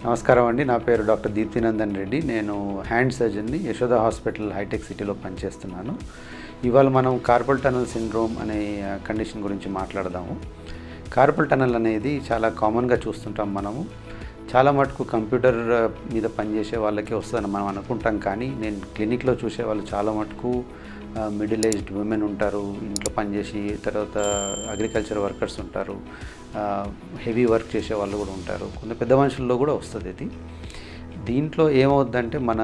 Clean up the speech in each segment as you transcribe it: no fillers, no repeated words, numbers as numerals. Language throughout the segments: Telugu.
నమస్కారం అండి. నా పేరు డాక్టర్ దీప్తినందన్ రెడ్డి. నేను హ్యాండ్ సర్జన్ని యశోద హాస్పిటల్ హైటెక్ సిటీలో పనిచేస్తున్నాను. ఇవాళ మనం కార్పల్ టనల్ సిండ్రోమ్ అనే కండిషన్ గురించి మాట్లాడదాము. కార్పల్ టనల్ అనేది చాలా కామన్గా చూస్తుంటాం మనము. చాలా మటుకు కంప్యూటర్ మీద పనిచేసే వాళ్ళకి వస్తుందని మనం అనుకుంటాం, కానీ నేను క్లినిక్లో చూసే వాళ్ళు చాలా మటుకు మిడిల్ ఏజ్డ్ ఉమెన్ ఉంటారు, ఇంట్లో పనిచేసి, తర్వాత అగ్రికల్చర్ వర్కర్స్ ఉంటారు, హెవీ వర్క్ చేసే వాళ్ళు కూడా ఉంటారు. కొంత పెద్ద మనుషుల్లో కూడా వస్తుంది ఇది. దీంట్లో ఏమవుద్దంటే మన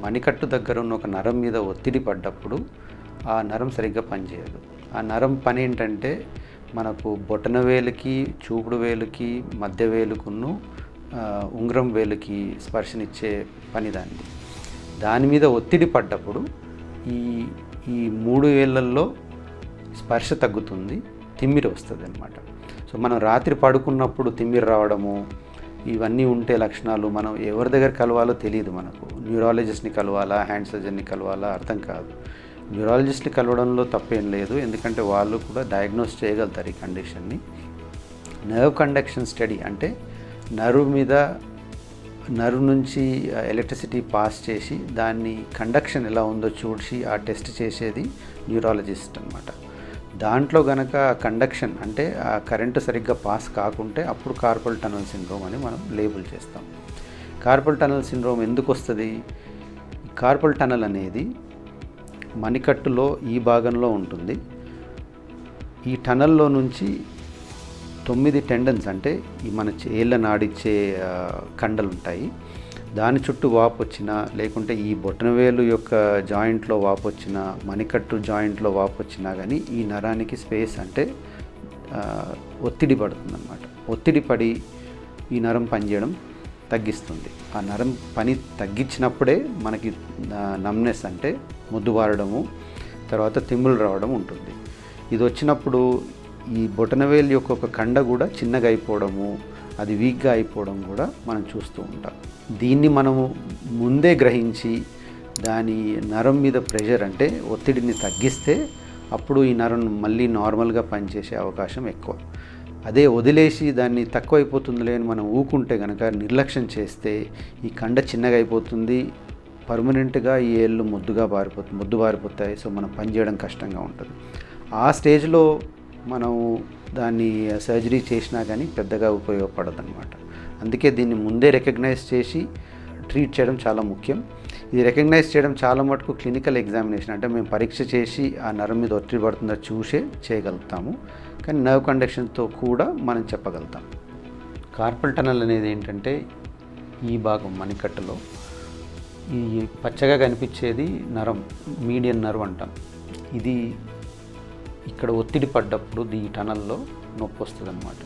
మణికట్టు దగ్గర ఉన్న ఒక నరం మీద ఒత్తిడి పడ్డప్పుడు ఆ నరం సరిగ్గా పనిచేయదు. ఆ నరం పని ఏంటంటే మనకు బొటన వేలుకి, చూపుడు వేలుకి, మధ్య వేలుకును ఉంగరం వేలుకి స్పర్శనిచ్చే పని దానిది. దాని మీద ఒత్తిడి పడ్డప్పుడు ఈ మూడు వేళ్ళల్లో స్పర్శ తగ్గుతుంది, తిమ్మిరి వస్తుంది అన్నమాట. సో మనం రాత్రి పడుకున్నప్పుడు తిమ్మిరి రావడము ఇవన్నీ ఉంటే లక్షణాలు మనం ఎవరి దగ్గర కలవాలో తెలియదు. మనకు న్యూరాలజిస్ట్ని కలవాలా, హ్యాండ్ సర్జన్ని కలవాలా అర్థం కాదు. న్యూరాలజిస్ట్ని కలవడంలో తప్పేం లేదు, ఎందుకంటే వాళ్ళు కూడా డయాగ్నోస్ చేయగలుగుతారు ఈ కండిషన్ని. నర్వ్ కండక్షన్ స్టడీ అంటే నర్వ్ నుంచి ఎలక్ట్రిసిటీ పాస్ చేసి దాన్ని కండక్షన్ ఎలా ఉందో చూసి ఆ టెస్ట్ చేసేది న్యూరాలజిస్ట్ అన్నమాట. దాంట్లో గనక కండక్షన్ అంటే ఆ కరెంటు సరిగ్గా పాస్ కాకుంటే అప్పుడు కార్పల్ టనల్ సిండ్రోమ్ అని మనం లేబుల్ చేస్తాం. కార్పల్ టనల్ సిండ్రోమ్ ఎందుకు వస్తుంది? కార్పల్ టనల్ అనేది మణికట్టులో ఈ భాగంలో ఉంటుంది. ఈ టనల్లో నుంచి 9 టెండన్స్ అంటే ఈ మన ఏళ్ళ నాడిచ్చే కండలు ఉంటాయి. దాని చుట్టూ వాపు వచ్చినా, లేకుంటే ఈ బొటనవేలు యొక్క జాయింట్లో వాపు వచ్చినా, మణికట్టు జాయింట్లో వాపు వచ్చినా కానీ ఈ నరానికి స్పేస్ అంటే ఒత్తిడి పడుతుంది అన్నమాట. ఒత్తిడి పడి ఈ నరం పనిచేయడం తగ్గిస్తుంది. ఆ నరం పని తగ్గించినప్పుడే మనకి నమ్నెస్ అంటే ముద్దుబారడము, తర్వాత తిమ్ములు రావడం ఉంటుంది. ఇది వచ్చినప్పుడు ఈ బొటనవేలు యొక్క ఒక కండ కూడా చిన్నగా అయిపోవడము, అది వీక్గా అయిపోవడం కూడా మనం చూస్తూ ఉంటాం. దీన్ని మనము ముందే గ్రహించి దాని నరం మీద ప్రెషర్ అంటే ఒత్తిడిని తగ్గిస్తే అప్పుడు ఈ నరం మళ్ళీ నార్మల్గా పనిచేసే అవకాశం ఎక్కువ. అదే వదిలేసి దాన్ని తక్కువైపోతుందిలే అని మనం ఊకుంటే కనుక, నిర్లక్ష్యం చేస్తే ఈ కండ చిన్నగా అయిపోతుంది, పర్మనెంట్గా ఈ ఏళ్ళు ముద్దు బారిపోతాయి. సో మనం పనిచేయడం కష్టంగా ఉంటుంది. ఆ స్టేజ్లో మనం దాన్ని సర్జరీ చేసినా కానీ పెద్దగా ఉపయోగపడదు అన్నమాట. అందుకే దీన్ని ముందే రికగ్నైజ్ చేసి ట్రీట్ చేయడం చాలా ముఖ్యం. ఇది రికగ్నైజ్ చేయడం చాలా మటుకు క్లినికల్ ఎగ్జామినేషన్ అంటే మేము పరీక్ష చేసి ఆ నరం మీద ఒత్తిడి పడుతుందో చూసే చేయగలుగుతాము, కానీ నర్వ్ కండక్షన్తో కూడా మనం చెప్పగలుగుతాం. కార్పల్ టనల్ అనేది ఏంటంటే ఈ భాగం మణికట్టులో ఈ పచ్చగా కనిపించేది నరం, మీడియన్ నర్వ్ అంటాం. ఇది ఇక్కడ ఒత్తిడి పడ్డప్పుడు ఈ టనల్లో నొప్పి వస్తుంది అన్నమాట.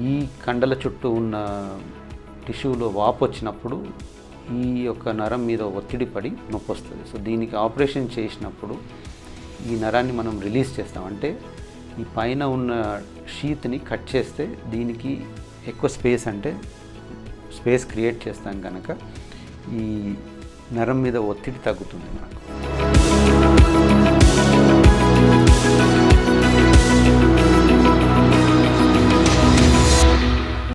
ఈ కండల చుట్టూ ఉన్న టిష్యూలో వాపు వచ్చినప్పుడు ఈ యొక్క నరం మీద ఒత్తిడి పడి నొప్పి వస్తుంది. సో దీనికి ఆపరేషన్ చేసినప్పుడు ఈ నరాన్ని మనం రిలీజ్ చేస్తాం. అంటే ఈ పైన ఉన్న షీత్ని కట్ చేస్తే దీనికి ఎక్కువ స్పేస్ క్రియేట్ చేస్తాం కనుక ఈ నరం మీద ఒత్తిడి తగ్గుతుంది మనకు.